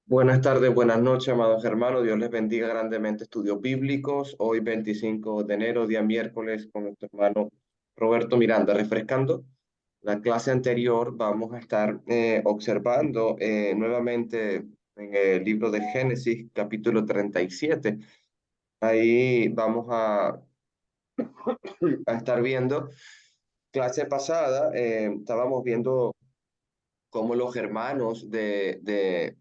Buenas tardes, buenas noches, amados hermanos. Dios les bendiga grandemente. Estudios bíblicos. Hoy, 25 de enero, día miércoles, con nuestro hermano Roberto Miranda. Refrescando la clase anterior, vamos a estar observando nuevamente en el libro de Génesis, capítulo 37. Ahí vamos a estar viendo. Clase pasada, estábamos viendo cómo los hermanos de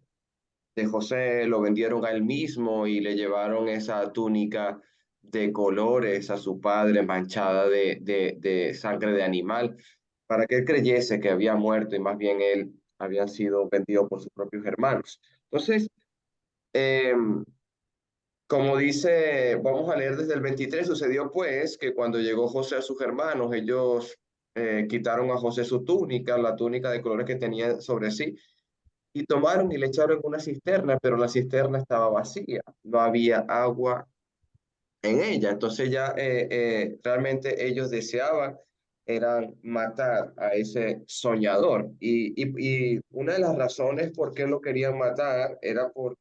José lo vendieron a él mismo y le llevaron esa túnica de colores a su padre manchada de sangre de animal para que él creyese que había muerto y más bien él había sido vendido por sus propios hermanos. Entonces, como dice, vamos a leer desde el 23. Sucedió pues que cuando llegó José a sus hermanos, ellos quitaron a José su túnica, la túnica de colores que tenía sobre sí, y tomaron y le echaron en una cisterna, pero la cisterna estaba vacía, no había agua en ella. Entonces ya realmente ellos deseaban eran matar a ese soñador. Y una de las razones por qué lo querían matar era por,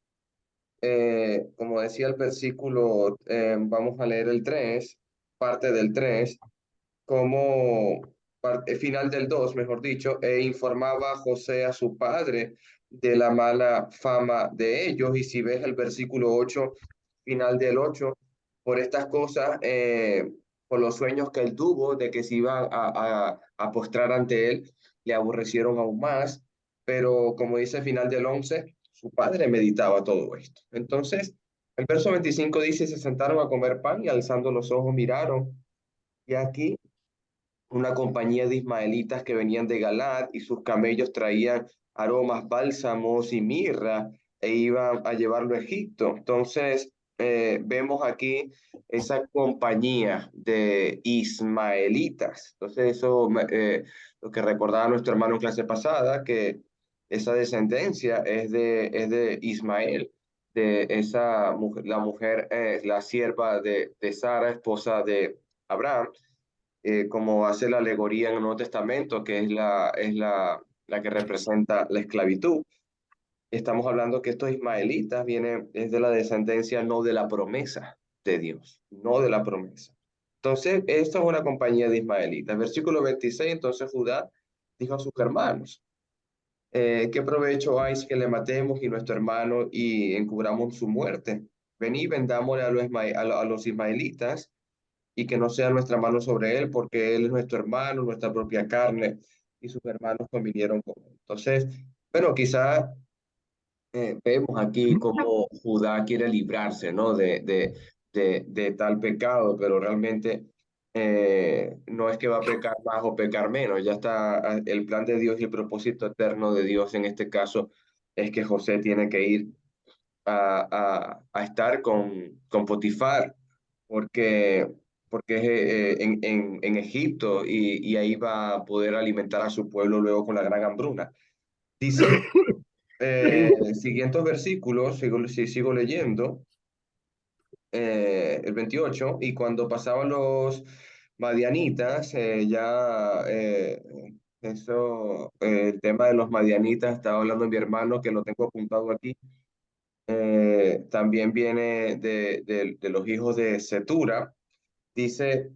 como decía el versículo, vamos a leer el 3 parte del 3 como final del 2 mejor dicho, informaba a José a su padre de la mala fama de ellos. Y si ves el versículo 8 final del 8 por estas cosas, por los sueños que él tuvo de que se iban a postrar ante él, le aborrecieron aún más. Pero como dice el final del 11 su padre meditaba todo esto. Entonces, el verso 25 dice, se sentaron a comer pan y alzando los ojos miraron. Y aquí una compañía de ismaelitas que venían de Galad y sus camellos traían aromas, bálsamos y mirra e iban a llevarlo a Egipto. Entonces, vemos aquí esa compañía de ismaelitas. Entonces, eso lo que recordaba nuestro hermano en clase pasada, que esa descendencia es de Ismael, de esa mujer, la mujer, la sierva de Sara, esposa de Abraham, como hace la alegoría en el Nuevo Testamento, que es la que representa la esclavitud. Estamos hablando que estos ismaelitas vienen, es de la descendencia, no de la promesa de Dios, no de la promesa. Entonces, esto es una compañía de ismaelitas. Versículo 26, entonces Judá dijo a sus hermanos, ¿qué provecho hay si que le matemos y nuestro hermano y encubramos su muerte? Vení, vendámosle a los ismaelitas y que no sea nuestra mano sobre él, porque él es nuestro hermano, nuestra propia carne, y sus hermanos convinieron con él. Entonces, bueno, quizá vemos aquí cómo Judá quiere librarse, ¿no? De tal pecado, pero realmente no es que va a pecar más o pecar menos, ya está el plan de Dios y el propósito eterno de Dios en este caso es que José tiene que ir a estar con Potifar, porque, porque es en Egipto y ahí va a poder alimentar a su pueblo luego con la gran hambruna. Dice, siguientes versículos, sigo leyendo, el 28, y cuando pasaban los madianitas, el tema de los madianitas, estaba hablando mi hermano que lo tengo apuntado aquí. También viene de los hijos de Setura. Dice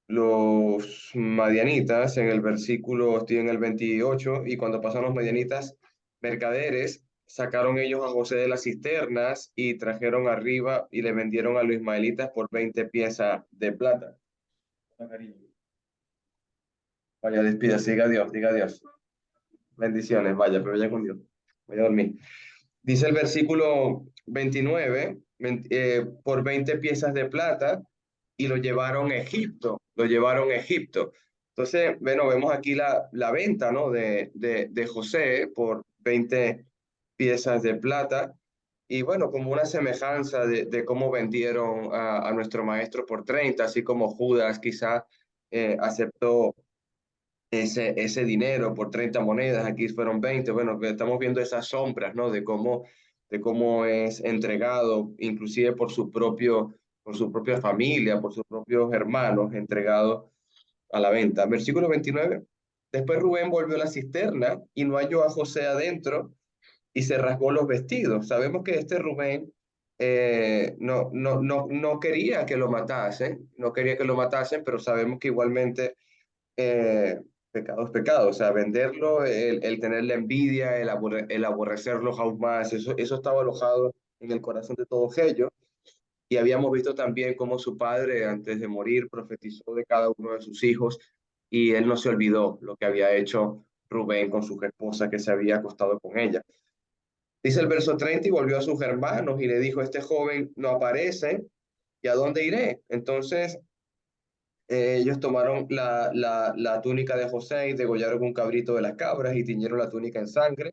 los madianitas en el versículo, estoy en el 28, y cuando pasaron los madianitas, mercaderes, sacaron ellos a José de las cisternas y trajeron arriba y le vendieron a los ismaelitas por 20 piezas de plata. Vaya, despida, siga Dios, diga Dios. Bendiciones, vaya, pero vaya con Dios. Voy a dormir. Dice el versículo 29, por 20 piezas de plata y lo llevaron a Egipto, lo llevaron a Egipto. Entonces, bueno, vemos aquí la venta, ¿no? de José por 20 piezas de plata y bueno, como una semejanza de cómo vendieron a nuestro maestro por 30, así como Judas quizá aceptó ese dinero por 30 monedas, aquí fueron 20. Bueno, que estamos viendo esas sombras, ¿no? De cómo es entregado, inclusive por su propia familia, por sus propios hermanos, entregado a la venta. Versículo 29. Después Rubén volvió a la cisterna y no halló a José adentro, y se rasgó los vestidos. Sabemos que este Rubén no quería que lo matasen, no quería que lo matasen, pero sabemos que igualmente eh, pecado es pecado. O sea, venderlo, el tener la envidia, el aborrecerlos aún más, eso estaba alojado en el corazón de todos ellos. Y habíamos visto también cómo su padre, antes de morir, profetizó de cada uno de sus hijos y él no se olvidó lo que había hecho Rubén con su esposa, que se había acostado con ella. Dice el verso 30, y volvió a sus hermanos y le dijo, este joven no aparece, ¿y a dónde iré? Entonces ellos tomaron la túnica de José y degollaron un cabrito de las cabras y tiñeron la túnica en sangre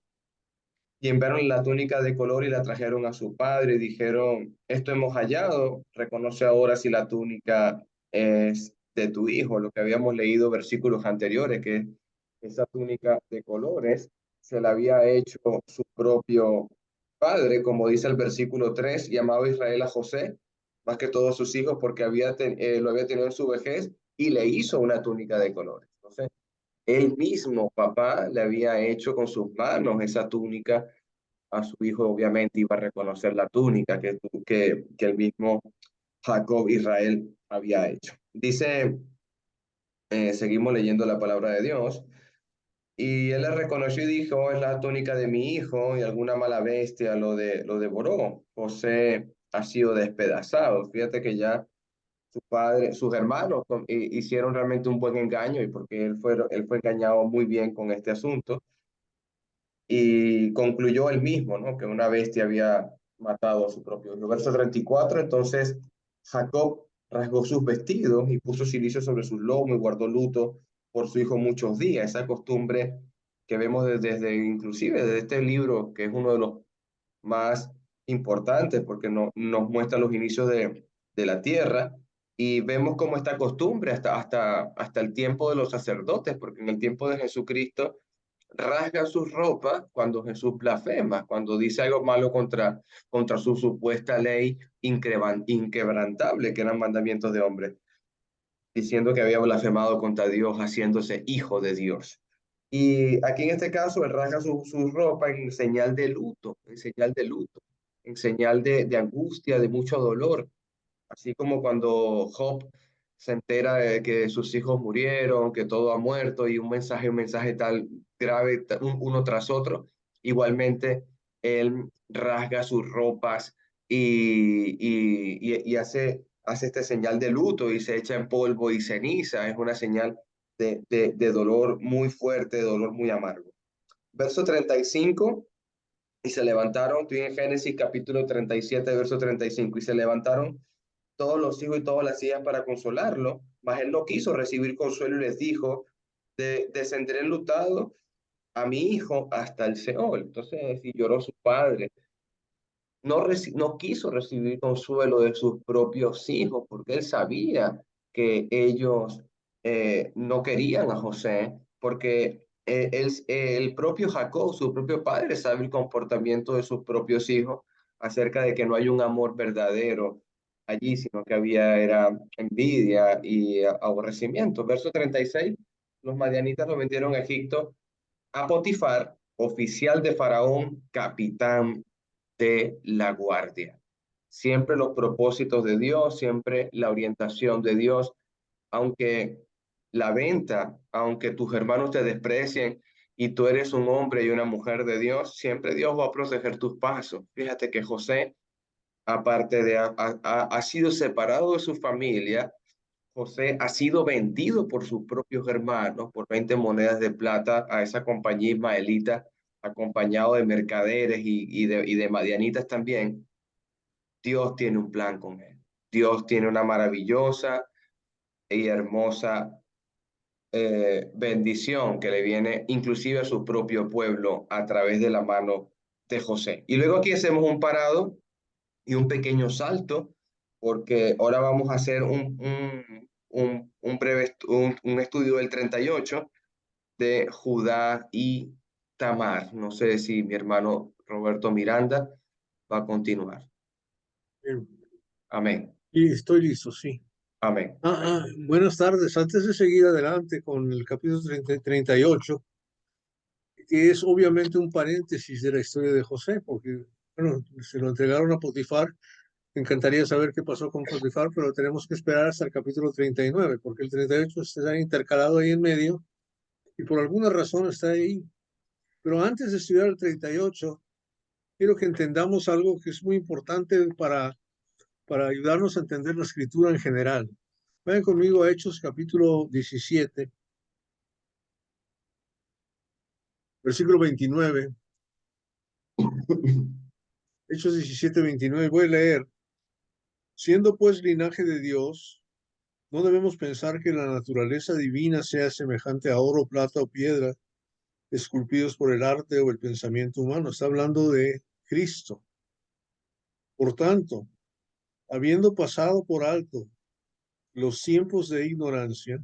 y enviaron la túnica de color y la trajeron a su padre y dijeron, esto hemos hallado, reconoce ahora si la túnica es de tu hijo, lo que habíamos leído versículos anteriores, que esa túnica de colores se la había hecho su propio padre, como dice el versículo 3 y amaba Israel a José más que todos sus hijos porque lo había tenido en su vejez y le hizo una túnica de colores. Entonces, él mismo, papá, le había hecho con sus manos esa túnica a su hijo, obviamente iba a reconocer la túnica que el mismo Jacob Israel había hecho. Dice, seguimos leyendo la palabra de Dios, y él le reconoció y dijo, "Oh, es la túnica de mi hijo y alguna mala bestia lo devoró. José ha sido despedazado". Fíjate que ya su padre, sus hermanos hicieron realmente un buen engaño y porque él fue engañado muy bien con este asunto y concluyó él mismo, ¿no? Que una bestia había matado a su propio hijo. Verso 34, entonces Jacob rasgó sus vestidos y puso cilicio sobre sus lomos y guardó luto por su hijo muchos días. Esa costumbre que vemos inclusive desde este libro, que es uno de los más importantes porque nos muestra los inicios de la tierra. Y vemos cómo esta costumbre hasta el tiempo de los sacerdotes, porque en el tiempo de Jesucristo rasga sus ropas cuando Jesús blasfema, cuando dice algo malo contra su supuesta ley inquebrantable, que eran mandamientos de hombres, diciendo que había blasfemado contra Dios, haciéndose hijo de Dios. Y aquí en este caso, él rasga su ropa en señal de luto, en señal de luto, en señal de angustia, de mucho dolor. Así como cuando Job se entera de que sus hijos murieron, que todo ha muerto y un mensaje tal grave uno tras otro, igualmente él rasga sus ropas y hace esta señal de luto y se echa en polvo y ceniza. Es una señal de dolor muy fuerte, de dolor muy amargo. Verso 35, y se levantaron, estoy en Génesis capítulo 37, verso 35, y se levantaron todos los hijos y todas las hijas para consolarlo, mas él no quiso recibir consuelo y les dijo, descenderé enlutado a mi hijo hasta el Seol. Entonces, si lloró su padre, no quiso recibir consuelo de sus propios hijos, porque él sabía que ellos no querían a José, porque el propio Jacob, su propio padre, sabe el comportamiento de sus propios hijos acerca de que no hay un amor verdadero allí, sino que era envidia y aborrecimiento. Verso 36, los madianitas lo vendieron a Egipto a Potifar, oficial de Faraón, capitán de la guardia. Siempre los propósitos de Dios, siempre la orientación de Dios, aunque la venta, aunque tus hermanos te desprecien y tú eres un hombre y una mujer de Dios, siempre Dios va a proteger tus pasos. Fíjate que José, aparte de ha sido separado de su familia, José ha sido vendido por sus propios hermanos por 20 monedas de plata a esa compañía ismaelita, acompañado de mercaderes y de madianitas también. Dios tiene un plan con él. Dios tiene una maravillosa y hermosa bendición que le viene inclusive a su propio pueblo a través de la mano de José. Y luego aquí hacemos un parado y un pequeño salto, porque ahora vamos a hacer un breve un estudio del 38 de Judá y Tamar. No sé si mi hermano Roberto Miranda va a continuar. Bien. Amén. Y estoy listo, sí. Amén. Buenas tardes. Antes de seguir adelante con el capítulo 38, que es obviamente un paréntesis de la historia de José, porque, bueno, se lo entregaron a Potifar. Me encantaría saber qué pasó con Potifar, pero tenemos que esperar hasta el capítulo 39, porque el 38 está intercalado ahí en medio y por alguna razón está ahí. Pero antes de estudiar el 38, quiero que entendamos algo que es muy importante para ayudarnos a entender la escritura en general. Vayan conmigo a Hechos capítulo 17, versículo 29. Hechos 17, 29. Voy a leer. Siendo pues linaje de Dios, no debemos pensar que la naturaleza divina sea semejante a oro, plata o piedra, esculpidos por el arte o el pensamiento humano. Está hablando de Cristo. Por tanto, habiendo pasado por alto los tiempos de ignorancia,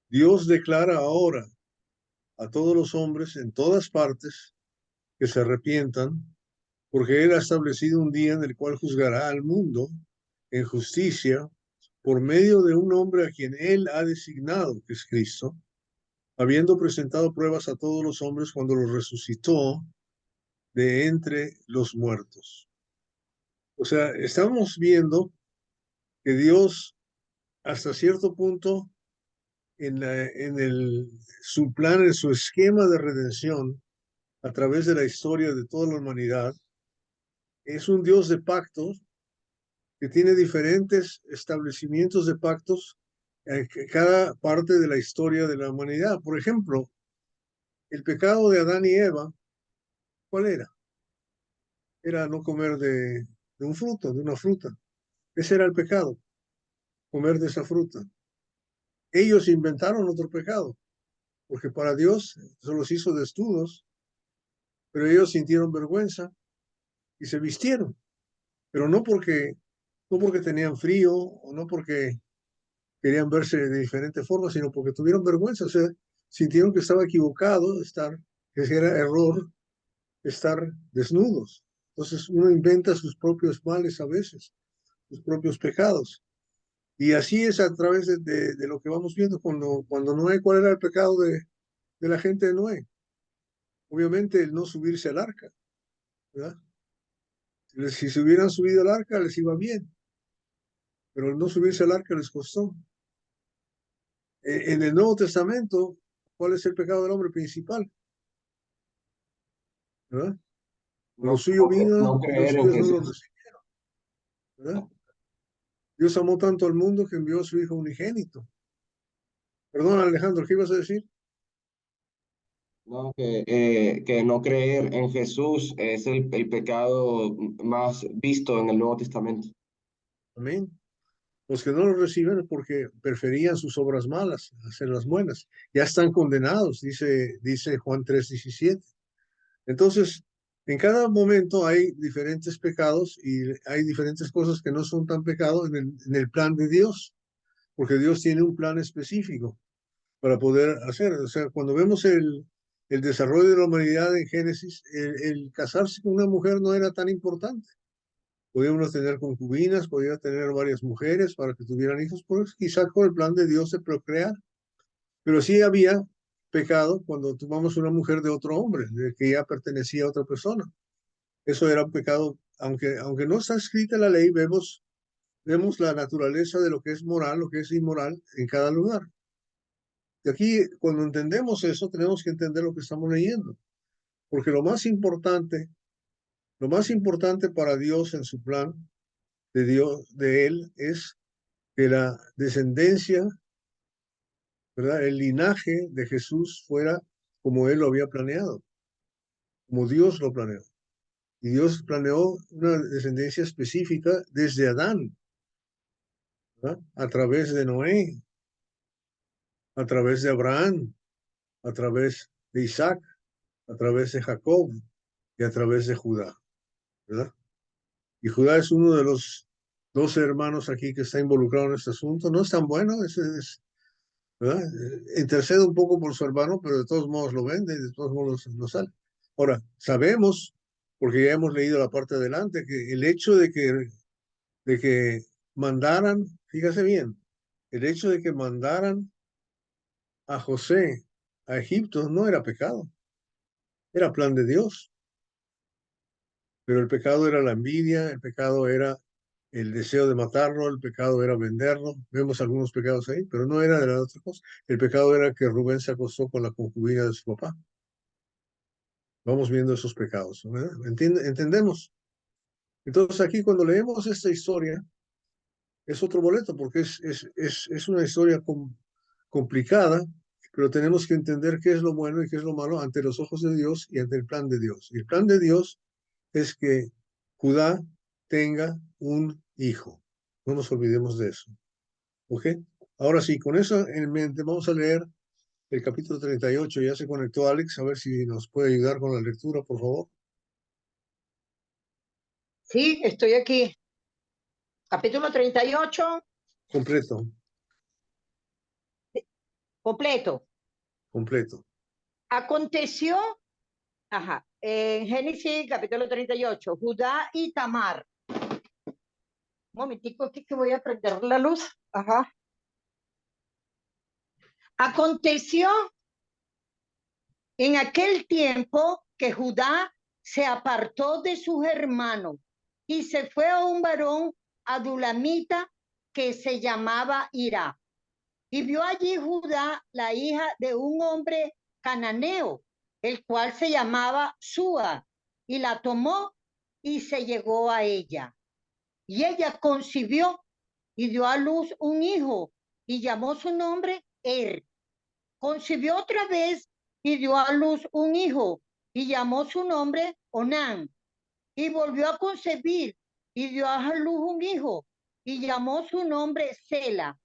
Dios declara ahora a todos los hombres en todas partes que se arrepientan, porque Él ha establecido un día en el cual juzgará al mundo en justicia por medio de un hombre a quien Él ha designado, que es Cristo, habiendo presentado pruebas a todos los hombres cuando los resucitó de entre los muertos. O sea, estamos viendo que Dios, hasta cierto punto, su plan, en su esquema de redención, a través de la historia de toda la humanidad, es un Dios de pactos que tiene diferentes establecimientos de pactos en cada parte de la historia de la humanidad. Por ejemplo, el pecado de Adán y Eva, ¿cuál era? Era no comer de un fruto, de una fruta. Ese era el pecado, comer de esa fruta. Ellos inventaron otro pecado, porque para Dios se los hizo desnudos, pero ellos sintieron vergüenza y se vistieron, pero no porque tenían frío o no porque querían verse de diferente forma, sino porque tuvieron vergüenza, o sea, sintieron que estaba equivocado que era error estar desnudos. Entonces uno inventa sus propios males a veces, sus propios pecados. Y así es a través de lo que vamos viendo cuando Noé, ¿cuál era el pecado de la gente de Noé? Obviamente el no subirse al arca, ¿verdad? Si se hubieran subido al arca les iba bien, pero el no subirse al arca les costó. En el Nuevo Testamento, ¿cuál es el pecado del hombre principal? ¿Verdad? A lo No, suyo vino no y los creer en suyos no lo Jesús. recibieron, ¿verdad? Dios amó tanto al mundo que envió a su Hijo unigénito. Perdón, Alejandro, ¿qué ibas a decir? No, que no creer en Jesús es el pecado más visto en el Nuevo Testamento. Amén. Los que no lo reciben es porque preferían sus obras malas, hacer las buenas. Ya están condenados, dice Juan 3:17. Entonces, en cada momento hay diferentes pecados y hay diferentes cosas que no son tan pecado en el plan de Dios, porque Dios tiene un plan específico para poder hacer. O sea, cuando vemos el desarrollo de la humanidad en Génesis, el casarse con una mujer no era tan importante. Podía uno tener concubinas, podía tener varias mujeres para que tuvieran hijos, pues quizás con el plan de Dios de procrear. Pero sí había pecado cuando tomamos una mujer de otro hombre, de que ya pertenecía a otra persona. Eso era un pecado, aunque no está escrita en la ley, vemos la naturaleza de lo que es moral, lo que es inmoral en cada lugar. Y aquí, cuando entendemos eso, tenemos que entender lo que estamos leyendo, porque lo más importante para Dios en su plan de Dios, de Él, es que la descendencia, ¿verdad? El linaje de Jesús fuera como Él lo había planeado, como Dios lo planeó. Y Dios planeó una descendencia específica desde Adán, ¿verdad? A través de Noé, a través de Abraham, a través de Isaac, a través de Jacob y a través de Judá, ¿verdad? Y Judá es uno de los 12 hermanos aquí que está involucrado en este asunto. No es tan bueno, ¿verdad? Intercede un poco por su hermano, pero de todos modos lo vende y de todos modos lo sale. Ahora, sabemos, porque ya hemos leído la parte adelante, que el hecho de que mandaran, fíjese bien, el hecho de que mandaran a José a Egipto no era pecado. Era plan de Dios, pero el pecado era la envidia, el pecado era el deseo de matarlo, el pecado era venderlo. Vemos algunos pecados ahí, pero no era de la otra cosa. El pecado era que Rubén se acostó con la concubina de su papá. Vamos viendo esos pecados, ¿verdad? ¿Entendemos? Entonces aquí cuando leemos esta historia, es otro boleto, porque es una historia complicada, pero tenemos que entender qué es lo bueno y qué es lo malo ante los ojos de Dios y ante el plan de Dios. Y el plan de Dios es que Judá tenga un hijo. No nos olvidemos de eso. ¿Ok? Ahora sí, con eso en mente, vamos a leer el capítulo 38. Ya se conectó Alex, a ver si nos puede ayudar con la lectura, por favor. Sí, estoy aquí. Capítulo 38, Completo, completo. completo. Aconteció, en Génesis capítulo 38, Judá y Tamar. Un momentico aquí que voy a prender la luz. Ajá. Aconteció en aquel tiempo que Judá se apartó de sus hermanos y se fue a un varón adulamita que se llamaba Ira. Y vio allí Judá la hija de un hombre cananeo, el cual se llamaba Súa, y la tomó y se llegó a ella. Y ella concibió y dio a luz un hijo, y llamó su nombre Concibió otra vez y dio a luz un hijo, y llamó su nombre Onán. Y volvió a concebir y dio a luz un hijo, y llamó su nombre Sela.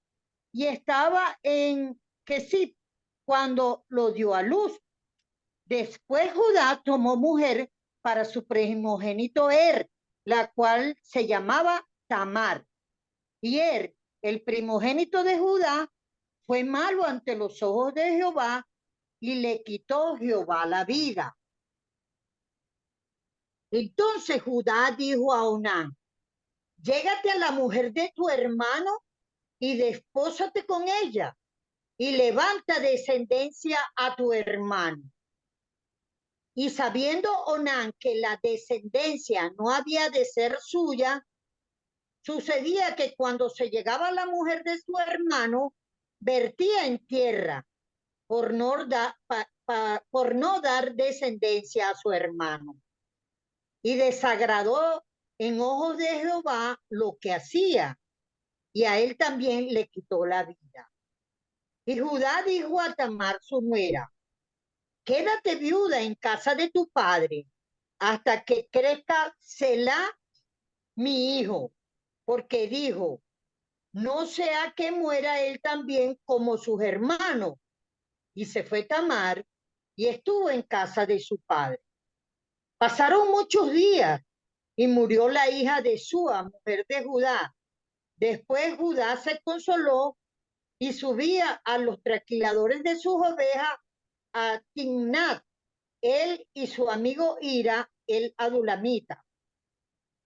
Y estaba en Kesip cuando lo dio a luz. Después Judá tomó mujer para su primogénito la cual se llamaba Tamar. Y el primogénito de Judá, fue malo ante los ojos de Jehová y le quitó Jehová la vida. Entonces Judá dijo a Onán: llégate a la mujer de tu hermano y despósate con ella y levanta descendencia a tu hermano. Y sabiendo Onán que la descendencia no había de ser suya, sucedía que cuando se llegaba la mujer de su hermano, vertía en tierra por por no dar descendencia a su hermano. Y desagradó en ojos de Jehová lo que hacía, y a él también le quitó la vida. Y Judá dijo a Tamar su nuera: quédate viuda en casa de tu padre hasta que crezca Selah, mi hijo, porque dijo: no sea que muera él también como sus hermanos. Y se fue Tamar y estuvo en casa de su padre. Pasaron muchos días y murió la hija de Súa, mujer de Judá. Después Judá se consoló y subía a los trasquiladores de sus ovejas a Timnat, él y su amigo Ira, el adulamita.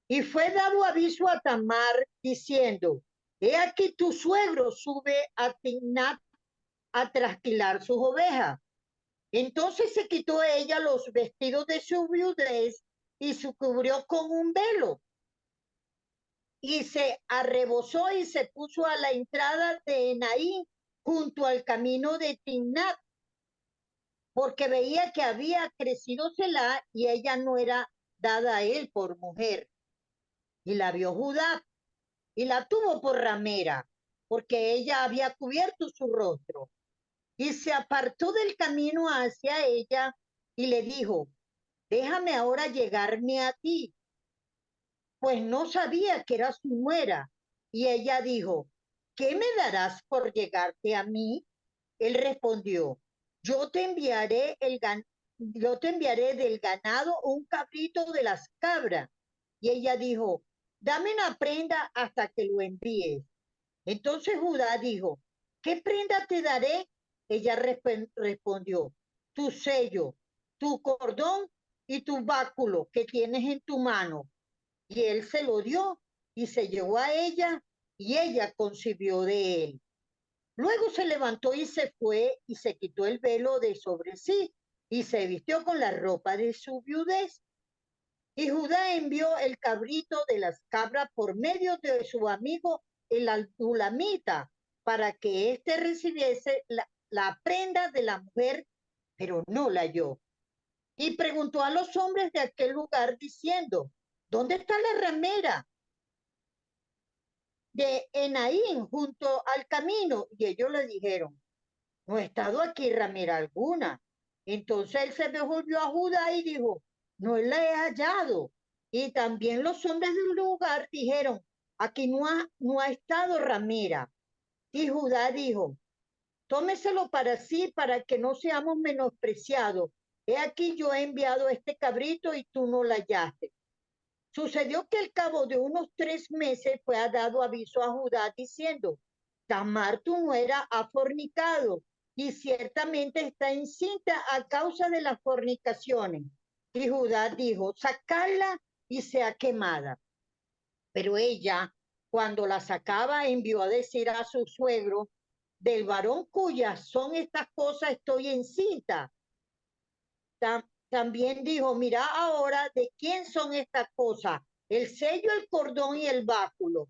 Y fue dado aviso a Tamar diciendo: he aquí tu suegro sube a Timnat a trasquilar sus ovejas. Entonces se quitó ella los vestidos de su viudez y se cubrió con un velo. Y se arrebozó y se puso a la entrada de Enaí, junto al camino de Timnat, porque veía que había crecido Selah y ella no era dada a él por mujer. Y la vio Judá y la tuvo por ramera, porque ella había cubierto su rostro. Y se apartó del camino hacia ella y le dijo: déjame ahora llegarme a ti, pues no sabía que era su nuera. Y ella dijo: ¿qué me darás por llegarte a mí? Él respondió: yo te enviaré yo te enviaré del ganado un cabrito de las cabras. Y ella dijo: dame una prenda hasta que lo envíes. Entonces Judá dijo: ¿qué prenda te daré? Ella respondió: tu sello, tu cordón y tu báculo que tienes en tu mano. Y él se lo dio y se llevó a ella y ella concibió de él. Luego se levantó y se fue y se quitó el velo de sobre sí y se vistió con la ropa de su viudez. Y Judá envió el cabrito de las cabras por medio de su amigo el aldulamita para que éste recibiese la prenda de la mujer, pero no la halló. Y preguntó a los hombres de aquel lugar diciendo, ¿dónde está la ramera de Enaín junto al camino? Y ellos le dijeron, no ha estado aquí ramera alguna. Entonces él se devolvió a Judá y dijo, no la he hallado. Y también los hombres del lugar dijeron, aquí no ha estado ramera. Y Judá dijo, tómeselo para sí, para que no seamos menospreciados. He aquí yo he enviado este cabrito y tú no la hallaste. Sucedió que al cabo de unos 3 meses fue dado aviso a Judá diciendo, Tamar tu nuera ha fornicado y ciertamente está encinta a causa de las fornicaciones. Y Judá dijo, sacadla y sea quemada. Pero ella, cuando la sacaba, envió a decir a su suegro, del varón cuyas son estas cosas estoy encinta. También dijo, mira ahora de quién son estas cosas, el sello, el cordón y el báculo.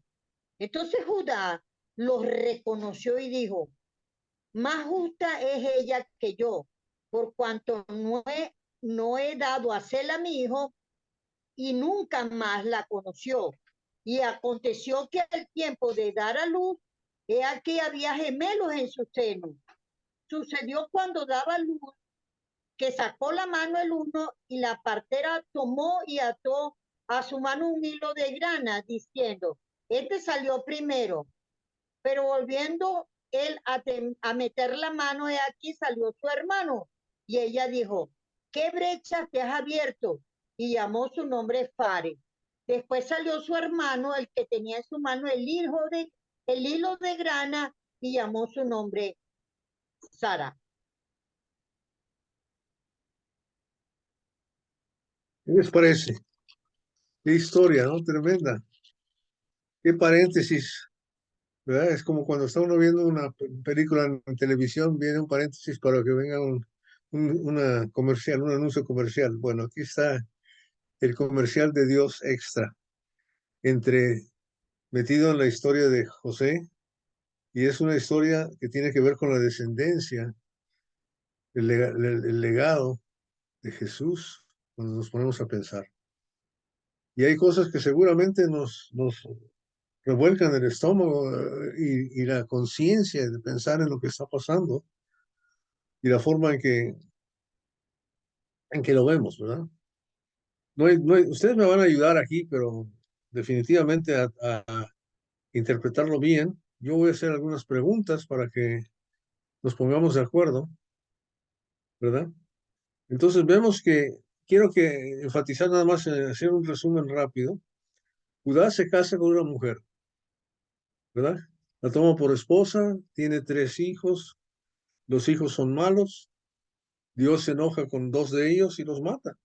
Entonces Judá los reconoció y dijo, más justa es ella que yo, por cuanto no he dado a Sela a mi hijo y nunca más la conoció. Y aconteció que al tiempo de dar a luz, he aquí había gemelos en su seno. Sucedió cuando daba luz que sacó la mano el uno y la partera tomó y ató a su mano un hilo de grana, diciendo, este salió primero, pero volviendo él a meter la mano, y aquí salió su hermano. Y ella dijo, ¿qué brecha te has abierto? Y llamó su nombre Fare. Después salió su hermano, el que tenía en su mano el hilo de grana, y llamó su nombre Sara. ¿Qué les parece? Qué historia, ¿no? Tremenda. Qué paréntesis, ¿verdad? Es como cuando está uno viendo una película en televisión, viene un paréntesis para que venga una comercial, un anuncio comercial. Bueno, aquí está el comercial de Dios extra, metido en la historia de José, y es una historia que tiene que ver con la descendencia, el legado de Jesús, cuando nos ponemos a pensar. Y hay cosas que seguramente nos revuelcan el estómago y la conciencia de pensar en lo que está pasando y la forma en que lo vemos, ¿verdad? Ustedes me van a ayudar aquí, pero definitivamente a interpretarlo bien. Yo voy a hacer algunas preguntas para que nos pongamos de acuerdo, ¿verdad? Entonces vemos que quiero que enfatizar nada más, hacer un resumen rápido. Judá se casa con una mujer, ¿verdad? La toma por esposa, tiene 3 hijos, los hijos son malos, Dios se enoja con 2 de ellos y los mata,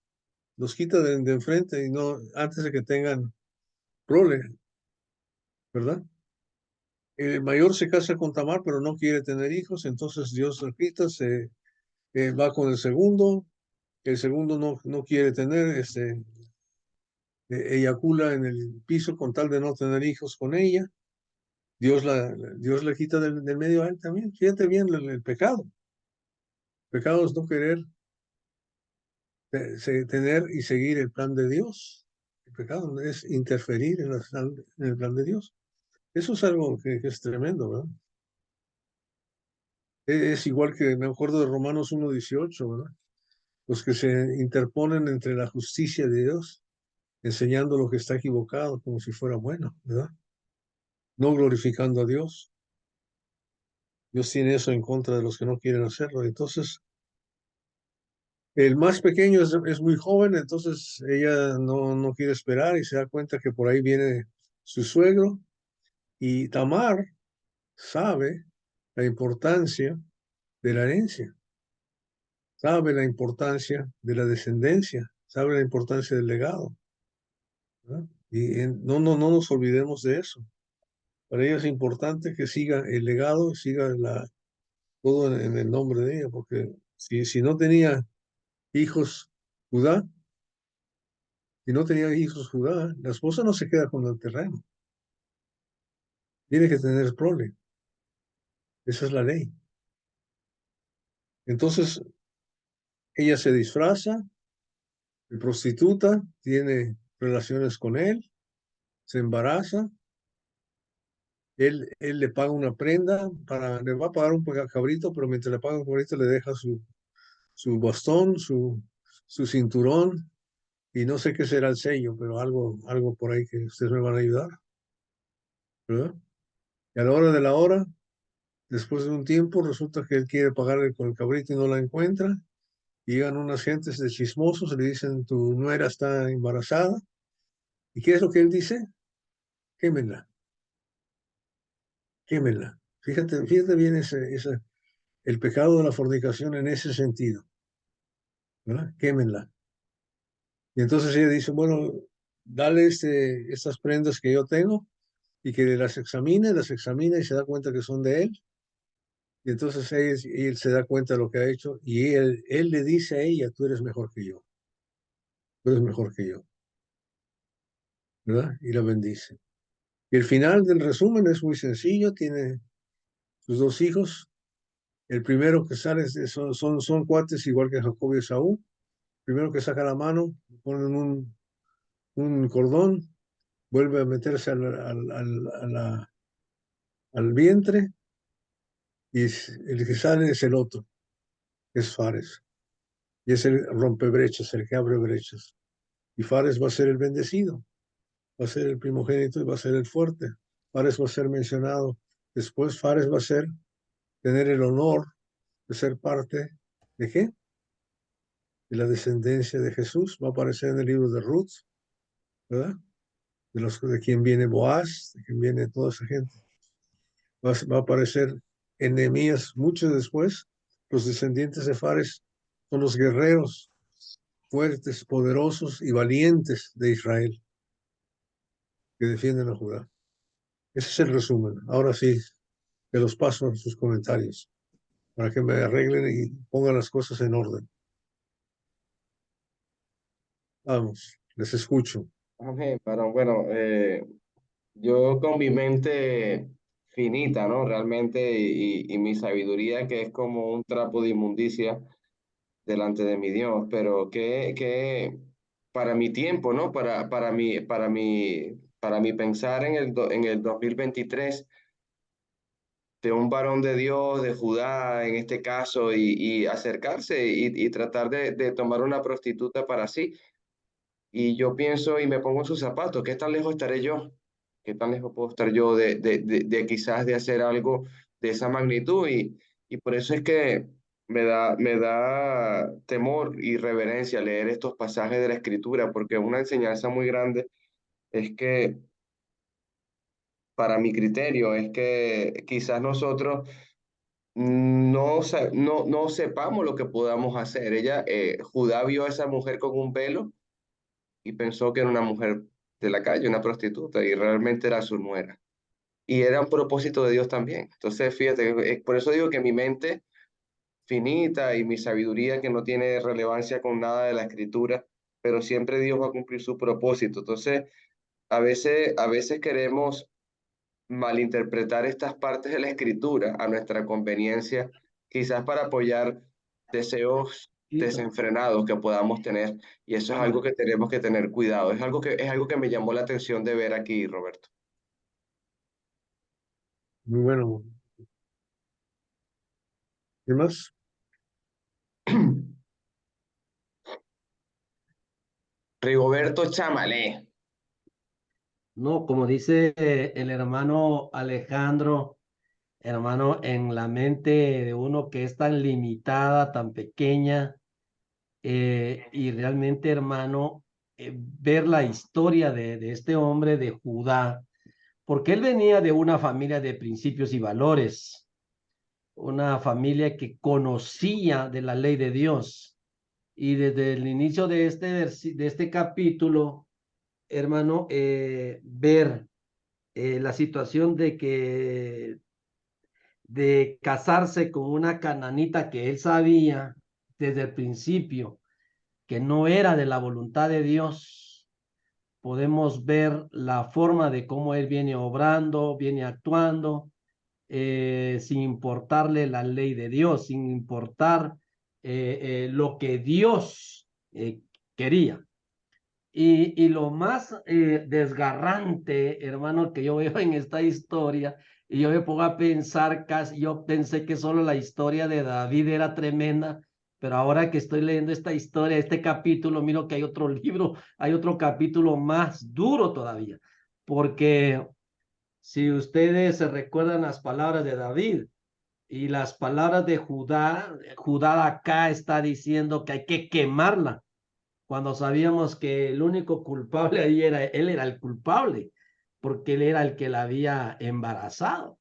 los quita de enfrente y no, antes de que tengan prole, ¿verdad? El mayor se casa con Tamar, pero no quiere tener hijos, entonces Dios lo quita, va con el segundo no quiere tener, eyacula en el piso con tal de no tener hijos con ella. Dios le quita del medio a él también. Fíjate bien el pecado. El pecado es no querer tener y seguir el plan de Dios. El pecado es interferir en el plan de Dios. Eso es algo que es tremendo, ¿verdad? Es igual que me acuerdo de Romanos 1:18, ¿verdad? Los que se interponen entre la justicia de Dios, enseñando lo que está equivocado como si fuera bueno, ¿verdad? No glorificando a Dios. Dios tiene eso en contra de los que no quieren hacerlo. Entonces, el más pequeño es muy joven, entonces ella no quiere esperar y se da cuenta que por ahí viene su suegro. Y Tamar sabe la importancia de la herencia, sabe la importancia de la descendencia, sabe la importancia del legado, ¿verdad? Y no nos olvidemos de eso. Para ella es importante que siga el legado, siga todo en el nombre de ella, porque si no tenía hijos Judá. Si no tenía hijos Judá, la esposa no se queda con el terreno. Tiene que tener prole. Esa es la ley. Entonces, ella se disfraza de prostituta, tiene relaciones con él, se embaraza, él le paga una prenda, le va a pagar un cabrito, pero mientras le paga un cabrito le deja su bastón, su cinturón, y no sé qué será el sello, pero algo por ahí que ustedes me van a ayudar, ¿verdad? Y a la hora de la hora, después de un tiempo, resulta que él quiere pagarle con el cabrito y no la encuentra. Y llegan unas gentes de chismosos y le dicen, tu nuera está embarazada. ¿Y qué es lo que él dice? Quémenla, quémenla. Fíjate bien el pecado de la fornicación en ese sentido, ¿verdad? Quémenla. Y entonces ella dice, bueno, dale estas prendas que yo tengo y que las examina y se da cuenta que son de él. Y entonces él se da cuenta de lo que ha hecho y él le dice a ella, tú eres mejor que yo, tú eres mejor que yo, ¿verdad? Y la bendice. Y el final del resumen es muy sencillo, tiene sus dos hijos. El primero que sale son cuates igual que Jacob y Esaú. Primero que saca la mano, ponen un cordón, vuelve a meterse al vientre y el que sale es el otro, que es Fares. Y es el rompebrechas, el que abre brechas. Y Fares va a ser el bendecido, va a ser el primogénito y va a ser el fuerte. Fares va a ser mencionado. Después Fares va a tener el honor de ser parte de qué? De la descendencia de Jesús. Va a aparecer en el libro de Ruth, ¿verdad? De quien viene Boaz, de quien viene toda esa gente. Va a aparecer en Nehemías mucho después. Los descendientes de Fares son los guerreros fuertes, poderosos y valientes de Israel que defienden a Judá. Ese es el resumen. Ahora sí, te los paso en sus comentarios para que me arreglen y pongan las cosas en orden. Vamos, les escucho. Amén, varón. Bueno, yo con mi mente finita, ¿no? Realmente, y mi sabiduría que es como un trapo de inmundicia delante de mi Dios, pero que para mi tiempo, ¿no? Para mi pensar en el 2023 de un varón de Dios, de Judá en este caso, y acercarse y tratar de tomar una prostituta para sí. Y yo pienso y me pongo en sus zapatos, ¿qué tan lejos estaré yo? ¿Qué tan lejos puedo estar yo de quizás de hacer algo de esa magnitud? Y por eso es que me da temor y reverencia leer estos pasajes de la Escritura, porque una enseñanza muy grande es que, para mi criterio, es que quizás nosotros no sepamos lo que podamos hacer. Judá vio a esa mujer con un velo y pensó que era una mujer de la calle, una prostituta, y realmente era su nuera. Y era un propósito de Dios también. Entonces, fíjate, por eso digo que mi mente finita y mi sabiduría que no tiene relevancia con nada de la escritura, pero siempre Dios va a cumplir su propósito. Entonces, a veces queremos malinterpretar estas partes de la escritura a nuestra conveniencia, quizás para apoyar deseos desenfrenados que podamos tener. Y eso es algo que tenemos que tener cuidado. Es algo que me llamó la atención de ver aquí, Roberto. Muy bueno. ¿Qué más? Rigoberto Chamalé. No, como dice el hermano Alejandro, hermano, en la mente de uno que es tan limitada, tan pequeña, y realmente, hermano, ver la historia de este hombre de Judá, porque él venía de una familia de principios y valores, una familia que conocía de la ley de Dios. Y desde el inicio de este capítulo, hermano, ver la situación de casarse con una cananita que él sabía desde el principio que no era de la voluntad de Dios, podemos ver la forma de cómo él viene obrando, viene actuando, sin importarle la ley de Dios, sin importar lo que Dios quería. Y lo más desgarrante, hermano, que yo veo en esta historia, y yo me pongo a pensar, casi, yo pensé que solo la historia de David era tremenda, pero ahora que estoy leyendo esta historia, este capítulo, miro que hay otro libro, hay otro capítulo más duro todavía, porque si ustedes se recuerdan las palabras de David y las palabras de Judá, Judá acá está diciendo que hay que quemarla cuando sabíamos que el único culpable ahí era, él era el culpable, porque él era el que la había embarazado.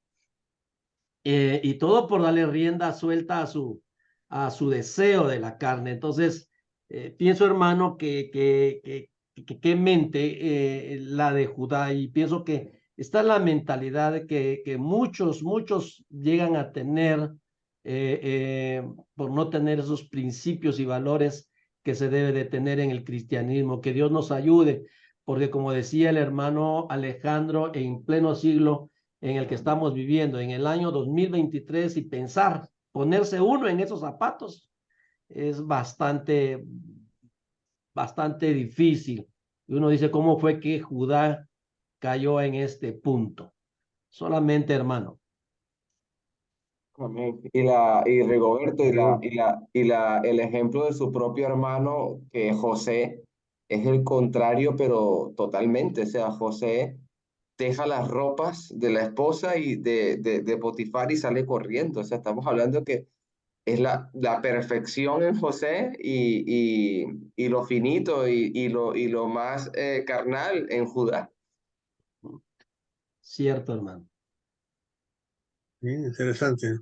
Y todo por darle rienda suelta a su deseo de la carne. Entonces, pienso, hermano, que mente la de Judá, y pienso que está la mentalidad de que muchos llegan a tener por no tener esos principios y valores que se debe de tener en el cristianismo. Que Dios nos ayude, porque como decía el hermano Alejandro, en pleno siglo en el que estamos viviendo, en el año 2023, y pensar, ponerse uno en esos zapatos, es bastante difícil. Y uno dice, ¿cómo fue que Judá cayó en este punto? Solamente, hermano. Amén. Y Rigoberto, el ejemplo de su propio hermano, que José es el contrario, pero totalmente. O sea, José deja las ropas de la esposa y de Potifar y sale corriendo. O sea, estamos hablando que es la perfección en José y lo finito y lo más carnal en Judá. Cierto, hermano. Sí, interesante.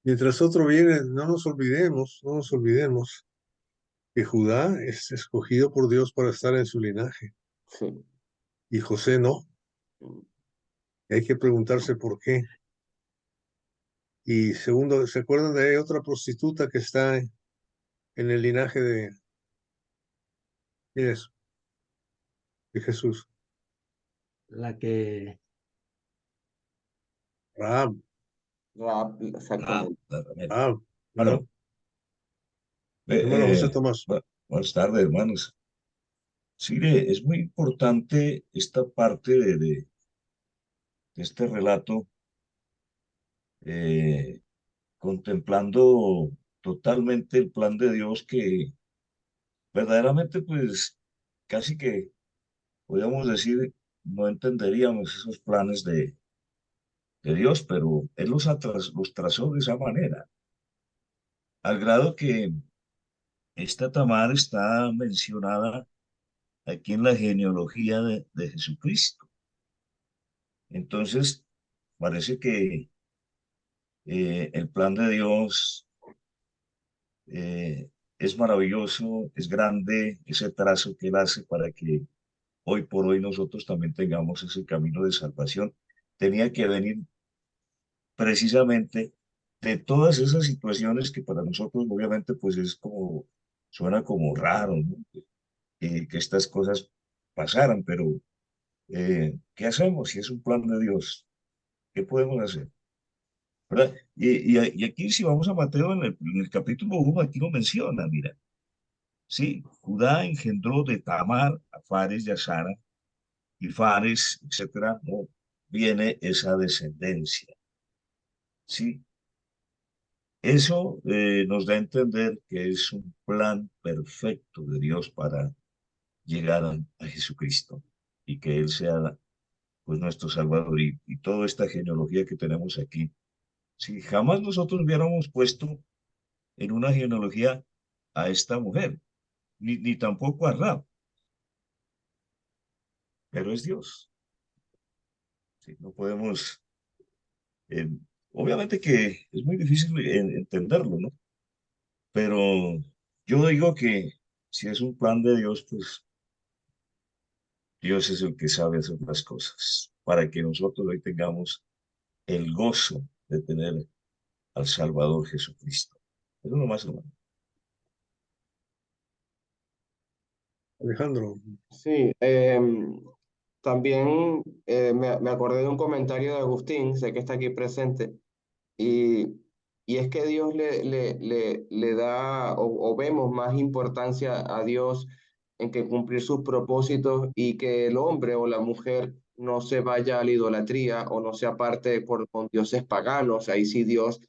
Mientras otro viene, no nos olvidemos que Judá es escogido por Dios para estar en su linaje Sí. y José no. Y hay que preguntarse por qué. Y segundo, ¿se acuerdan de ahí otra prostituta que está en el linaje ¿quién es? De Jesús? La que, Rahab. Exactamente. Rahab, ¿verdad? Bueno, Hermano José Tomás. buenas tardes, hermanos. Sí, es muy importante esta parte de este relato, eh, contemplando totalmente el plan de Dios que verdaderamente, pues, casi que podríamos decir, no entenderíamos esos planes de Dios, pero Él los trazó de esa manera, al grado que esta Tamar está mencionada aquí en la genealogía de Jesucristo. Entonces, parece que el plan de Dios es maravilloso, es grande, ese trazo que Él hace para que hoy por hoy nosotros también tengamos ese camino de salvación. Tenía que venir precisamente de todas esas situaciones que para nosotros obviamente pues es como, suena como raro, ¿no? Que estas cosas pasaran, pero ¿qué hacemos si es un plan de Dios? ¿Qué podemos hacer? ¿Verdad? Y aquí si vamos a Mateo en el capítulo 1, aquí lo menciona, mira, sí, Judá engendró de Tamar a Fares y a Zara, y Fares, etcétera, no viene esa descendencia, sí. Eso nos da a entender que es un plan perfecto de Dios para llegar a Jesucristo y que Él sea pues nuestro Salvador y toda esta genealogía que tenemos aquí. Si jamás nosotros hubiéramos puesto en una genealogía a esta mujer, ni tampoco a Rab, pero es Dios. Sí, no podemos, eh, obviamente que es muy difícil entenderlo, ¿no? Pero yo digo que si es un plan de Dios, pues Dios es el que sabe hacer las cosas para que nosotros hoy tengamos el gozo de tener al Salvador Jesucristo. Eso es lo más hermano. Alejandro. Sí, también me acordé de un comentario de Agustín, sé que está aquí presente, y, y es que Dios le da, o vemos más importancia a Dios en que cumplir sus propósitos y que el hombre o la mujer no se vaya a la idolatría o no se aparte con dioses paganos. Ahí sí Dios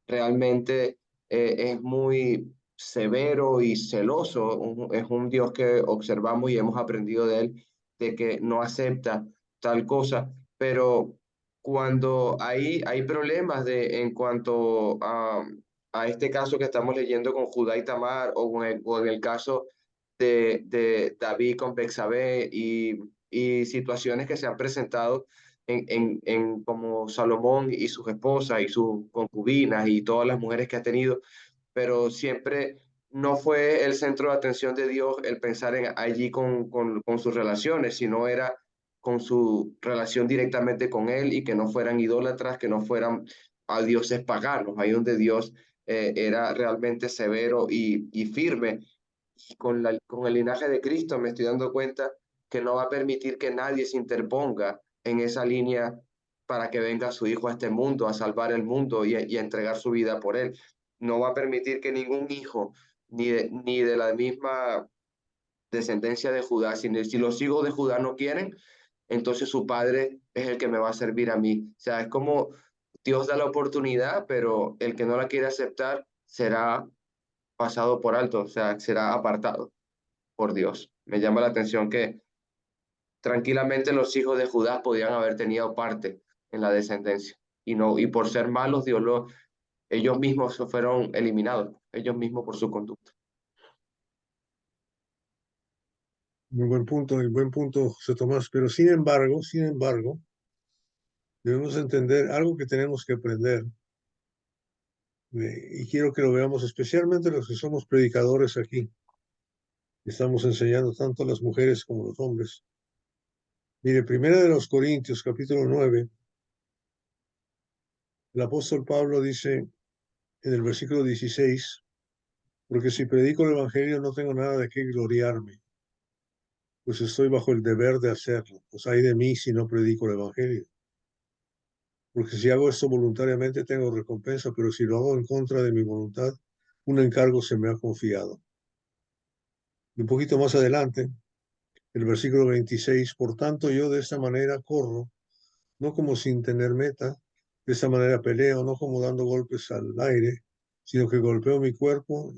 realmente es muy severo y celoso. Es un Dios que observamos y hemos aprendido de él, de que no acepta tal cosa, pero cuando hay problemas en cuanto a este caso que estamos leyendo con Judá y Tamar, o en el caso de David con Bexabé, y situaciones que se han presentado en como Salomón y sus esposas y sus concubinas y todas las mujeres que ha tenido, pero siempre no fue el centro de atención de Dios el pensar en allí con sus relaciones, sino era con su relación directamente con Él, y que no fueran idólatras, que no fueran a dioses paganos, ahí donde Dios era realmente severo y firme. Y con el linaje de Cristo me estoy dando cuenta que no va a permitir que nadie se interponga en esa línea para que venga su Hijo a este mundo, a salvar el mundo y a entregar su vida por él. No va a permitir que ningún hijo, ni de la misma descendencia de Judá, si los hijos de Judá no quieren, entonces su padre es el que me va a servir a mí. O sea, es como Dios da la oportunidad, pero el que no la quiere aceptar será pasado por alto, o sea, será apartado por Dios. Me llama la atención que tranquilamente los hijos de Judá podían haber tenido parte en la descendencia, y no, y por ser malos, ellos mismos fueron eliminados, ellos mismos por su conducta. Muy buen punto, José Tomás. Pero sin embargo, debemos entender algo que tenemos que aprender, y quiero que lo veamos especialmente los que somos predicadores aquí. Estamos enseñando tanto a las mujeres como a los hombres. Mire, Primera de los Corintios, capítulo 9, el apóstol Pablo dice en el versículo 16, porque si predico el Evangelio no tengo nada de qué gloriarme, pues estoy bajo el deber de hacerlo. Pues hay de mí si no predico el Evangelio. Porque si hago esto voluntariamente tengo recompensa, pero si lo hago en contra de mi voluntad, un encargo se me ha confiado. Y un poquito más adelante, el versículo 26, por tanto yo de esta manera corro, no como sin tener meta, de esta manera peleo, no como dando golpes al aire, sino que golpeo mi cuerpo,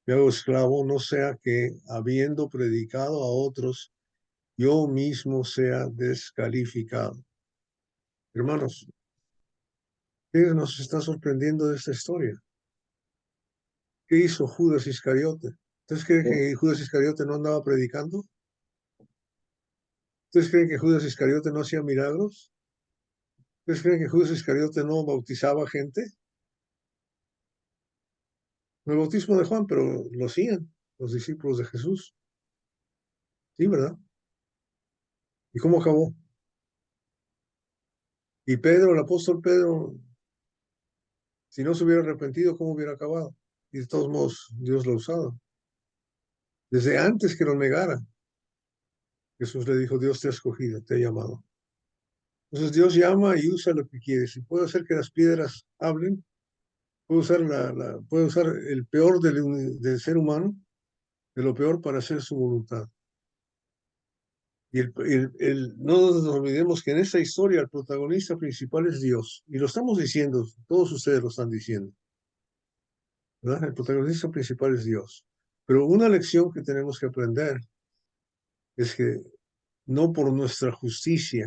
me hago esclavo, no sea que, habiendo predicado a otros, yo mismo sea descalificado. Hermanos, ¿qué nos está sorprendiendo de esta historia? ¿Qué hizo Judas Iscariote? ¿Ustedes creen que Judas Iscariote no andaba predicando? ¿Ustedes creen que Judas Iscariote no hacía milagros? ¿Ustedes creen que Judas Iscariote no bautizaba gente? No el bautismo de Juan, pero lo hacían los discípulos de Jesús. Sí, ¿verdad? ¿Y cómo acabó? Y Pedro, el apóstol Pedro, si no se hubiera arrepentido, ¿cómo hubiera acabado? Y de todos modos, Dios lo ha usado. Desde antes que lo negara, Jesús le dijo, Dios te ha escogido, te ha llamado. Entonces Dios llama y usa lo que quiere. Si puede hacer que las piedras hablen, puede usar, puede usar el peor del ser humano, de lo peor para hacer su voluntad. Y no nos olvidemos que en esta historia el protagonista principal es Dios. Y lo estamos diciendo, todos ustedes lo están diciendo, ¿verdad? El protagonista principal es Dios. Pero una lección que tenemos que aprender es que no por nuestra justicia,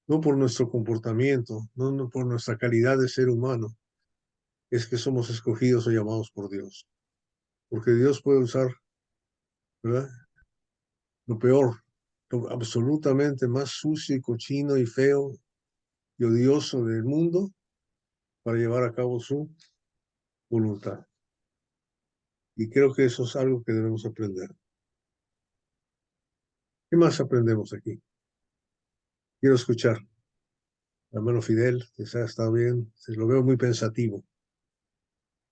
no por nuestro comportamiento, no por nuestra calidad de ser humano, es que somos escogidos o llamados por Dios. Porque Dios puede usar, ¿verdad? Lo peor, lo absolutamente más sucio y cochino y feo y odioso del mundo para llevar a cabo su voluntad. Y creo que eso es algo que debemos aprender. ¿Qué más aprendemos aquí? Quiero escuchar. Hermano Fidel, que está bien, se lo veo muy pensativo.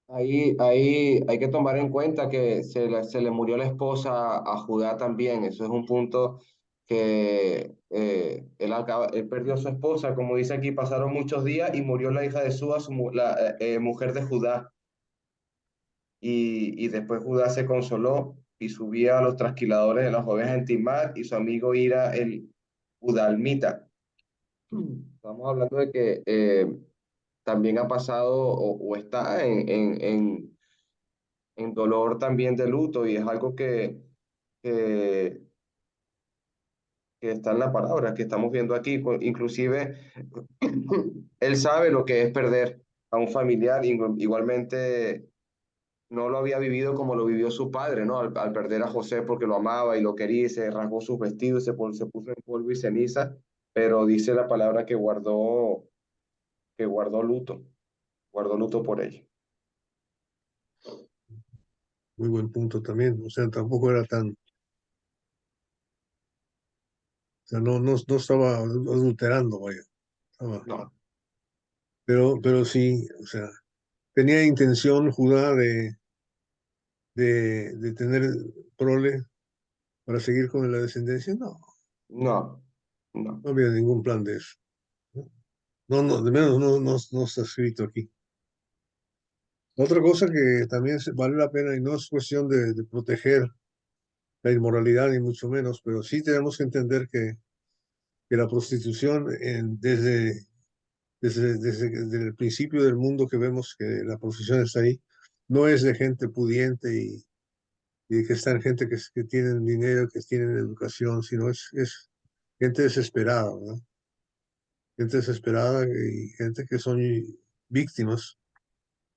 Ahí hay que tomar en cuenta que se le murió la esposa a Judá también. Eso es un punto que él perdió a su esposa, como dice aquí, pasaron muchos días y murió la hija de Súa, la mujer de Judá. Y después Judá se consoló y subía a los trasquiladores de las ovejas en Timar y su amigo Ira el Judalmita. Estamos hablando de que también ha pasado o está en dolor también de luto y es algo que, que está en la palabra que estamos viendo aquí. Inclusive, él sabe lo que es perder a un familiar, igualmente no lo había vivido como lo vivió su padre, ¿no? Al perder a José porque lo amaba y lo quería y se rasgó sus vestidos, se puso en polvo y ceniza, pero dice la palabra que guardó luto por ella. Muy buen punto también. O sea, tampoco era tan, o sea, no estaba adulterando, vaya. No, Pero sí, o sea, tenía intención Judá de tener prole para seguir con la descendencia. No, no, no. no había ningún plan de eso. No, de menos no está escrito aquí. Otra cosa que también vale la pena y no es cuestión de proteger la inmoralidad ni mucho menos, pero sí tenemos que entender que la prostitución desde el principio del mundo que vemos que la prostitución está ahí, no es de gente pudiente y que están gente que tienen dinero, que tienen educación, sino es gente desesperada, ¿verdad? Gente desesperada y gente que son víctimas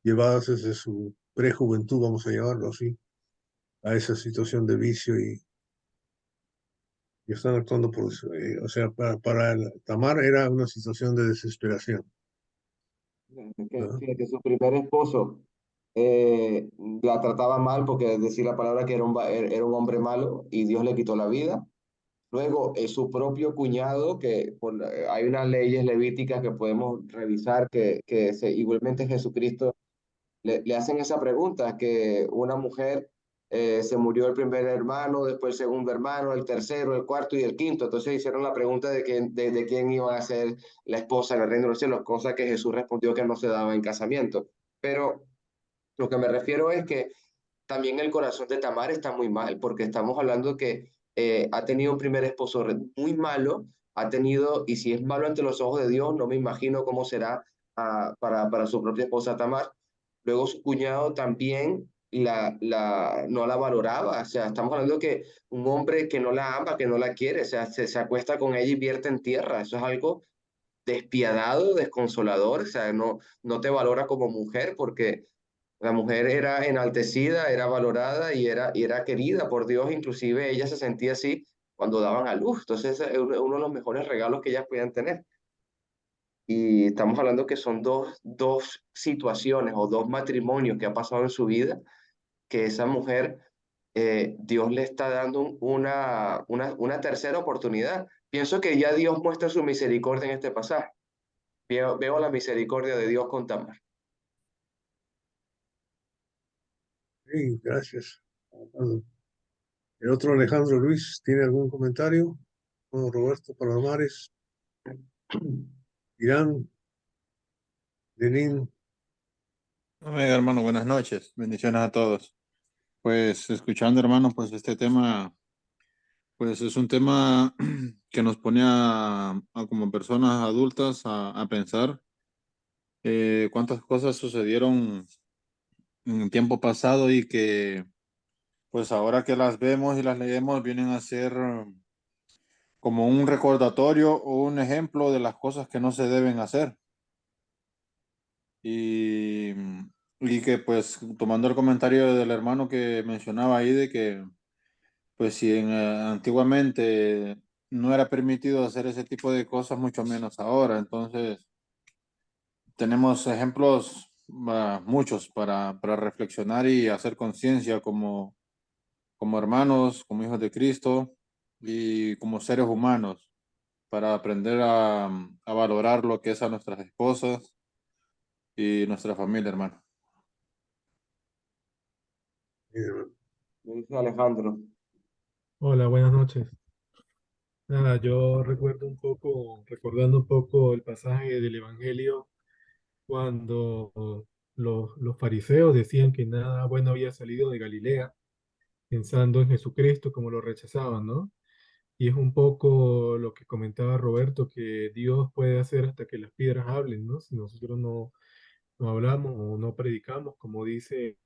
llevadas desde su prejuventud, vamos a llamarlo así, a esa situación de vicio y están actuando por eso. O sea, para Tamar era una situación de desesperación, ¿no? Que su primer esposo la trataba mal porque decía la palabra que era un hombre malo y Dios le quitó la vida. Luego, su propio cuñado, hay unas leyes levíticas que podemos revisar igualmente Jesucristo le hacen esa pregunta, que una mujer se murió el primer hermano, después el segundo hermano, el tercero, el cuarto y el quinto. Entonces hicieron la pregunta de quién iba a ser la esposa en el reino de los cielos, cosa que Jesús respondió que no se daba en casamiento. Pero lo que me refiero es que también el corazón de Tamar está muy mal, porque estamos hablando que ha tenido un primer esposo muy malo, ha tenido, y si es malo ante los ojos de Dios, no me imagino cómo será para su propia esposa Tamar. Luego su cuñado también no la valoraba, o sea, estamos hablando que un hombre que no la ama, que no la quiere, o sea, se acuesta con ella y vierte en tierra, eso es algo despiadado, desconsolador, o sea, no te valora como mujer porque la mujer era enaltecida, era valorada y era querida por Dios, inclusive ella se sentía así cuando daban a luz. Entonces es uno de los mejores regalos que ellas podían tener. Y estamos hablando que son dos situaciones o dos matrimonios que ha pasado en su vida, que esa mujer, Dios le está dando una tercera oportunidad. Pienso que ya Dios muestra su misericordia en este pasaje. Veo la misericordia de Dios con Tamar. Sí, gracias. El otro Alejandro Luis, ¿tiene algún comentario? Bueno, Roberto Palomares, Irán, Lenín. Omega, hermano, buenas noches. Bendiciones a todos. Pues escuchando, hermano, pues este tema, pues es un tema que nos pone a como personas adultas a pensar cuántas cosas sucedieron en el tiempo pasado y que pues ahora que las vemos y las leemos vienen a ser como un recordatorio o un ejemplo de las cosas que no se deben hacer. Y, y que pues tomando el comentario del hermano que mencionaba ahí de que pues si antiguamente no era permitido hacer ese tipo de cosas, mucho menos ahora. Entonces, tenemos ejemplos, muchos, para reflexionar y hacer conciencia como hermanos, como hijos de Cristo y como seres humanos, para aprender a valorar lo que es a nuestras esposas y nuestra familia, hermano. hermano. Dice Alejandro. Hola, buenas noches. Nada, yo recuerdo un poco, recordando un poco el pasaje del Evangelio cuando los fariseos decían que nada bueno había salido de Galilea, pensando en Jesucristo como lo rechazaban, ¿no? Y es un poco lo que comentaba Roberto, que Dios puede hacer hasta que las piedras hablen, ¿no? Si nosotros no hablamos o no predicamos, como dice,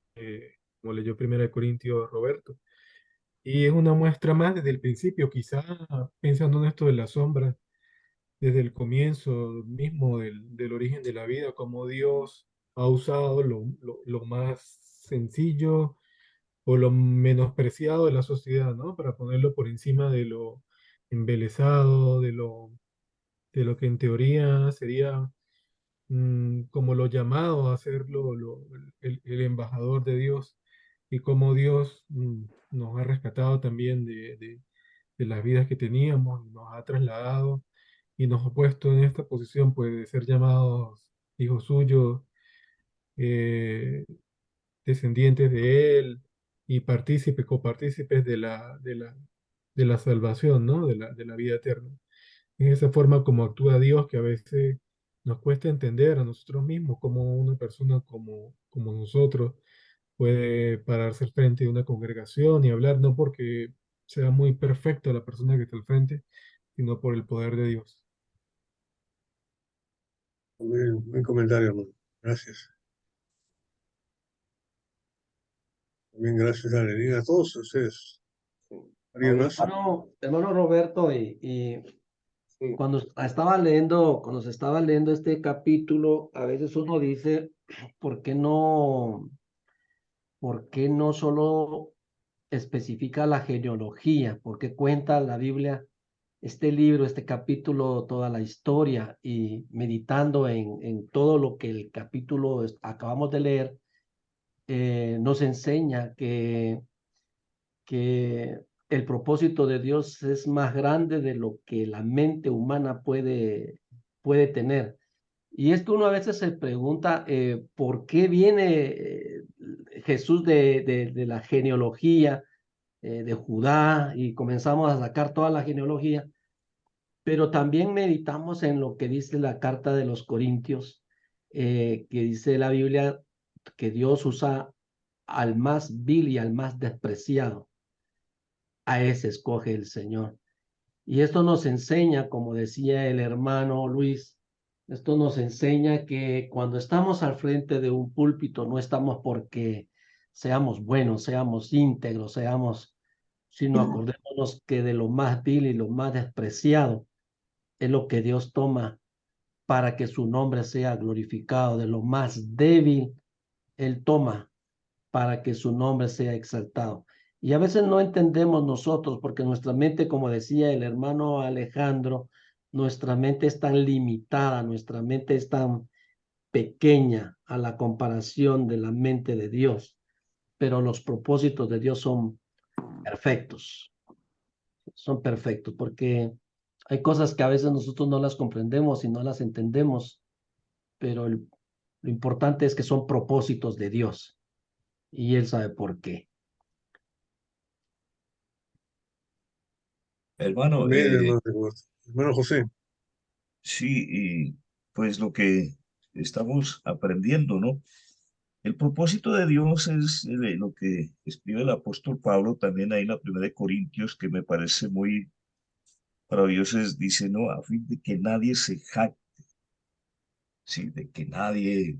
como leyó 1 Corintios Roberto. Y es una muestra más desde el principio, quizá pensando en esto de la sombra, desde el comienzo mismo del origen de la vida, como Dios ha usado lo más sencillo o lo menospreciado de la sociedad, ¿no? Para ponerlo por encima de lo embelesado, de lo que en teoría sería como lo llamado a ser el embajador de Dios y cómo Dios nos ha rescatado también de las vidas que teníamos, nos ha trasladado y nos ha puesto en esta posición pues, de ser llamados hijos suyos, eh, descendientes de Él y partícipes, copartícipes de la salvación, ¿no? De la vida eterna. Es esa forma como actúa Dios que a veces nos cuesta entender a nosotros mismos, como una persona como nosotros puede pararse al frente de una congregación y hablar, no porque sea muy perfecta la persona que está al frente, sino por el poder de Dios. Buen comentario, hermano. Gracias. También gracias a Lenín, a todos ustedes. ¿Alguien más? Hermano Roberto, y Sí. cuando se estaba leyendo este capítulo, a veces uno dice, ¿por qué no solo especifica la genealogía? ¿Por qué cuenta la Biblia este libro, este capítulo, toda la historia? Y meditando en todo lo que el capítulo acabamos de leer, nos enseña que el propósito de Dios es más grande de lo que la mente humana puede tener. Y es que uno a veces se pregunta por qué viene Jesús de la genealogía de Judá, y comenzamos a sacar toda la genealogía, pero también meditamos en lo que dice la carta de los Corintios, que dice la Biblia que Dios usa al más vil y al más despreciado. A ese escoge el Señor. Y esto nos enseña, como decía el hermano Luis, esto nos enseña que cuando estamos al frente de un púlpito no estamos porque seamos buenos, seamos íntegros, sino acordémonos que de lo más vil y lo más despreciado es lo que Dios toma para que su nombre sea glorificado. De lo más débil, Él toma para que su nombre sea exaltado. Y a veces no entendemos nosotros, porque nuestra mente, como decía el hermano Alejandro, nuestra mente es tan limitada, nuestra mente es tan pequeña a la comparación de la mente de Dios, pero los propósitos de Dios son perfectos, porque hay cosas que a veces nosotros no las comprendemos y no las entendemos, pero lo importante es que son propósitos de Dios y Él sabe por qué. Hermano, Amén, hermano Roberto. Hermano José. sí, y pues lo que estamos aprendiendo, ¿no? El propósito de Dios es lo que escribe el apóstol Pablo también ahí en la 1 Corintios, que me parece muy maravilloso, dice, ¿no? A fin de que nadie se jacte, ¿sí? De que nadie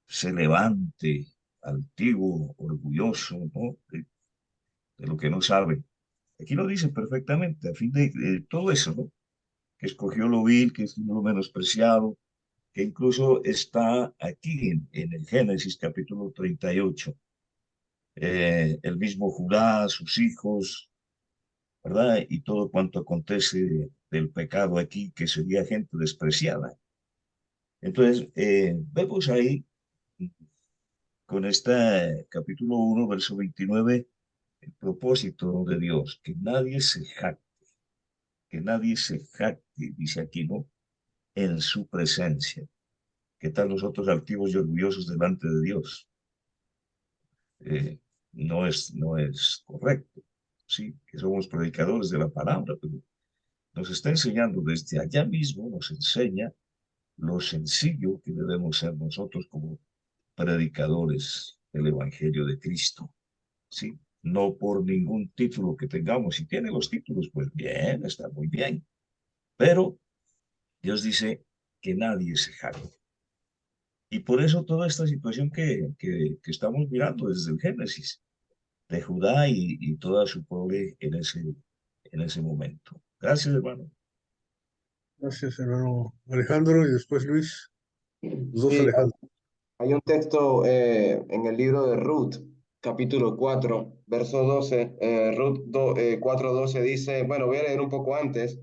se levante altivo, orgulloso, ¿no? De lo que no sabe. Aquí lo dice perfectamente, a fin de todo eso, ¿no? Que escogió lo vil, que es lo menospreciado, que incluso está aquí en el Génesis capítulo 38. El mismo Judá, sus hijos, ¿verdad? Y todo cuanto acontece del pecado aquí, que sería gente despreciada. Entonces, vemos ahí con este capítulo 1, verso 29, el propósito de Dios, que nadie se jacte, dice aquí, ¿no? En su presencia. ¿Qué tal nosotros altivos y orgullosos delante de Dios? no es correcto, ¿sí? Que somos predicadores de la palabra, pero nos está enseñando desde allá mismo, nos enseña lo sencillo que debemos ser nosotros como predicadores del Evangelio de Cristo, ¿sí? No por ningún título que tengamos. Si tiene los títulos, pues bien, está muy bien. Pero Dios dice que nadie se jacte. Y por eso toda esta situación que estamos mirando desde el Génesis, de Judá y toda su pueblo en ese momento. Gracias, hermano. Gracias, hermano Alejandro, y después Luis. Los dos Sí, Alejandro. hay un texto en el libro de Ruth, capítulo 4 verso 12. Ruth 4:12 dice, bueno, voy a leer un poco antes,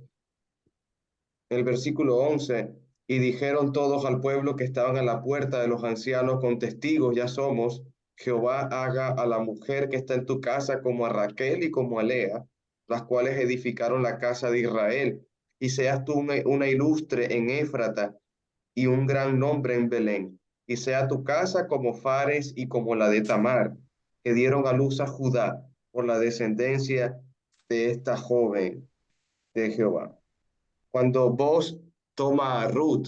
el versículo 11. Y dijeron todos al pueblo que estaban a la puerta de los ancianos con testigos, ya somos, Jehová haga a la mujer que está en tu casa como a Raquel y como a Lea, las cuales edificaron la casa de Israel, y seas tú una ilustre en Éfrata y un gran nombre en Belén, y sea tu casa como Fares y como la de Tamar, que dieron a luz a Judá por la descendencia de esta joven de Jehová. Cuando vos toma a Ruth,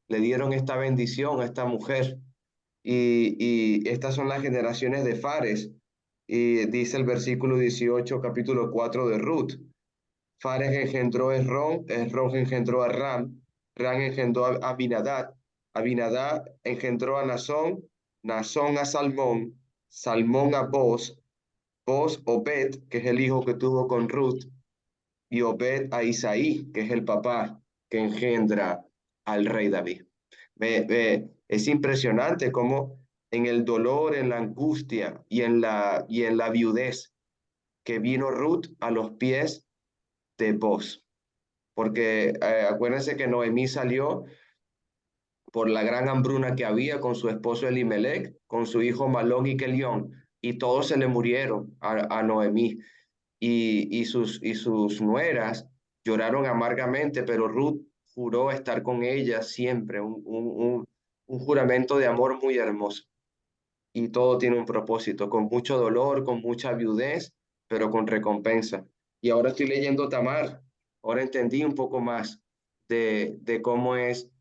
le dieron esta bendición a esta mujer, y estas son las generaciones de Fares, y dice el versículo 18, capítulo 4 de Ruth. Fares engendró a Esrón, Esrón engendró a Ram, Ram engendró a Aminadab, Aminadab engendró a Nazón, Nazón a Salmón, Salmón a Boz, Boz Obed, que es el hijo que tuvo con Ruth, y Obed a Isaí, que es el papá que engendra al rey David. Es impresionante cómo en el dolor, en la angustia y en la viudez que vino Ruth a los pies de Boz. Porque acuérdense que Noemí salió por la gran hambruna que había con su esposo Elimelech, con su hijo Malón y Kelión, y todos se le murieron a Noemí. Y sus nueras lloraron amargamente, pero Ruth juró estar con ella siempre, un juramento de amor muy hermoso. Y todo tiene un propósito, con mucho dolor, con mucha viudez, pero con recompensa. Y ahora estoy leyendo Tamar, ahora entendí un poco más de cómo es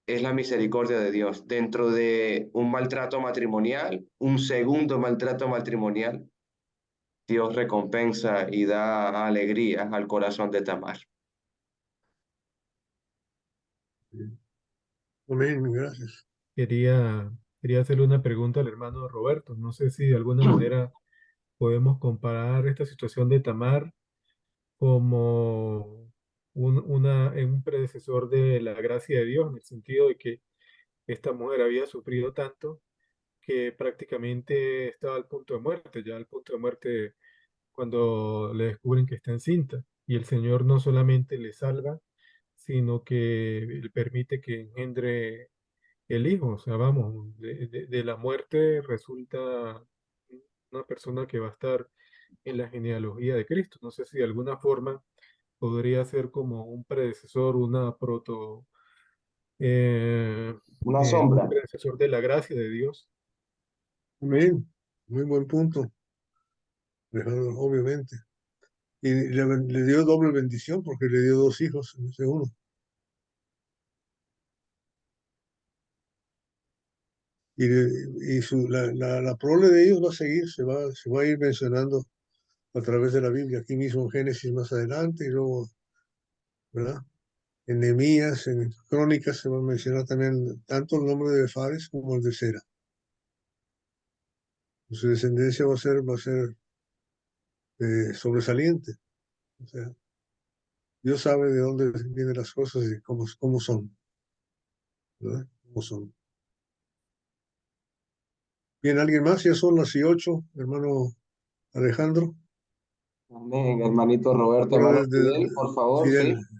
la misericordia de Dios. Dentro de un maltrato matrimonial, un segundo maltrato matrimonial, Dios recompensa y da alegría al corazón de Tamar. Amén, gracias. Quería hacerle una pregunta al hermano Roberto. No sé si de alguna manera podemos comparar esta situación de Tamar como un predecesor de la gracia de Dios, en el sentido de que esta mujer había sufrido tanto que prácticamente estaba al punto de muerte, ya al punto de muerte cuando le descubren que está encinta. Y el Señor no solamente le salva, sino que le permite que engendre el hijo. O sea, vamos, de la muerte resulta una persona que va a estar en la genealogía de Cristo. No sé si de alguna forma podría ser como un predecesor, una proto, Una un sombra. predecesor de la gracia de Dios. Amén. Muy buen punto, Alejandro, obviamente. Y le dio doble bendición porque le dio dos hijos en ese uno. Y, la prole de ellos va a seguir, se va a ir mencionando a través de la Biblia, aquí mismo en Génesis más adelante, y luego, ¿verdad? En Nehemías, en Crónicas se va a mencionar también tanto el nombre de Fares como el de Sera. Su descendencia va a ser sobresaliente. O sea, Dios sabe de dónde vienen las cosas y cómo son, ¿verdad? Cómo son. Bien, ¿alguien más? Ya son las 8, hermano Alejandro. Amén, hermanito Roberto, hermano Ahora Fidel, por favor, Fidel. sí.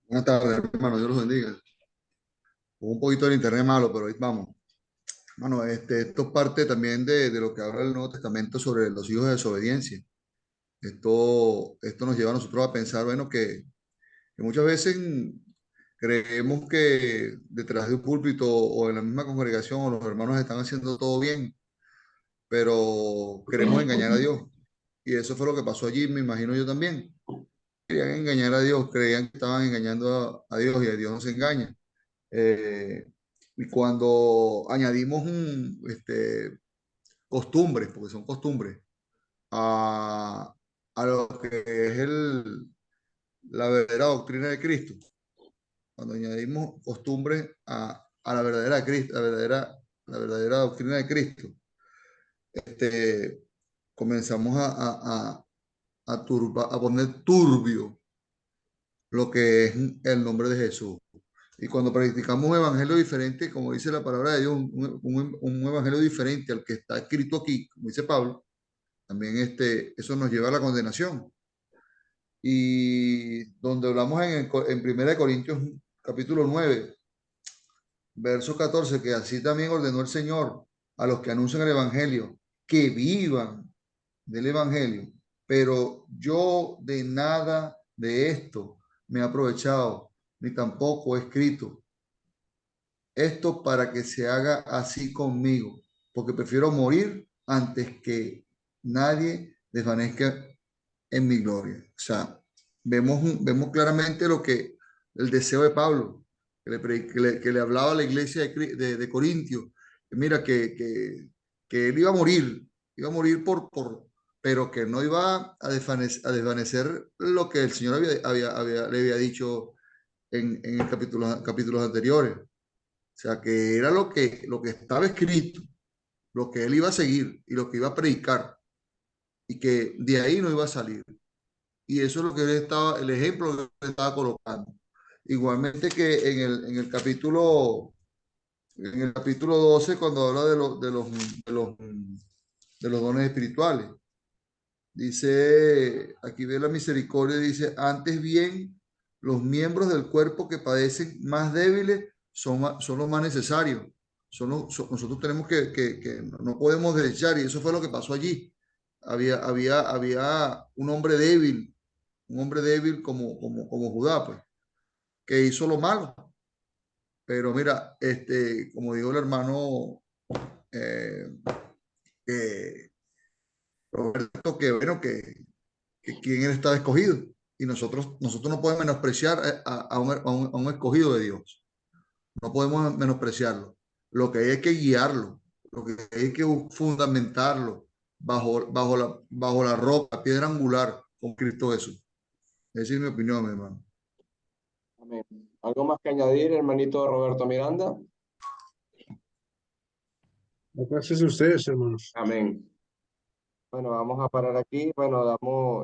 Buenas tardes, hermano. Dios los bendiga. Un poquito del internet malo, pero ahí vamos. Bueno, esto es parte también de lo que habla el Nuevo Testamento sobre los hijos de desobediencia. Esto nos lleva a nosotros a pensar, bueno, que muchas veces creemos que detrás de un púlpito o en la misma congregación o los hermanos están haciendo todo bien, pero queremos engañar a Dios. Y eso fue lo que pasó allí, me imagino yo también. Querían engañar a Dios, creían que estaban engañando a Dios y a Dios no se engaña. Y cuando añadimos costumbres, porque son costumbres, a lo que es la verdadera doctrina de Cristo, cuando añadimos costumbres a la verdadera Cristo, la verdadera doctrina de Cristo, comenzamos a poner turbio lo que es el nombre de Jesús. Y cuando practicamos un evangelio diferente, como dice la palabra de Dios, un evangelio diferente al que está escrito aquí, como dice Pablo, también eso nos lleva a la condenación. Y donde hablamos en 1 Corintios capítulo 9, verso 14, que así también ordenó el Señor a los que anuncian el evangelio, que vivan del evangelio, pero yo de nada de esto me he aprovechado, ni tampoco he escrito esto para que se haga así conmigo, porque prefiero morir antes que nadie desvanezca en mi gloria. O sea, vemos claramente el deseo de Pablo, que le hablaba a la iglesia de Corintios. Mira, que él iba a morir pero que no iba a desvanecer lo que el Señor le había dicho en el capítulos anteriores. O sea, que era lo que estaba escrito, lo que él iba a seguir y lo que iba a predicar, y que de ahí no iba a salir. Y eso es lo que el ejemplo que él estaba colocando. Igualmente que en el capítulo 12, cuando habla de los dones espirituales, dice, aquí ve la misericordia, dice, antes bien, los miembros del cuerpo que padecen más débiles son los más necesarios. Nosotros tenemos que no podemos desechar, y eso fue lo que pasó allí. Había un hombre débil como Judá, pues, que hizo lo malo. Pero mira, como dijo el hermano eh, Roberto, que bueno, que quien él estaba escogido. Y nosotros no podemos menospreciar a un escogido de Dios. No podemos menospreciarlo. Lo que hay es que guiarlo, lo que hay que fundamentarlo bajo la roca, piedra angular con Cristo Jesús. Esa es mi opinión, mi hermano. Amén. ¿Algo más que añadir, hermanito Roberto Miranda? Gracias a ustedes, hermanos. Amén. Bueno, vamos a parar aquí. Bueno, damos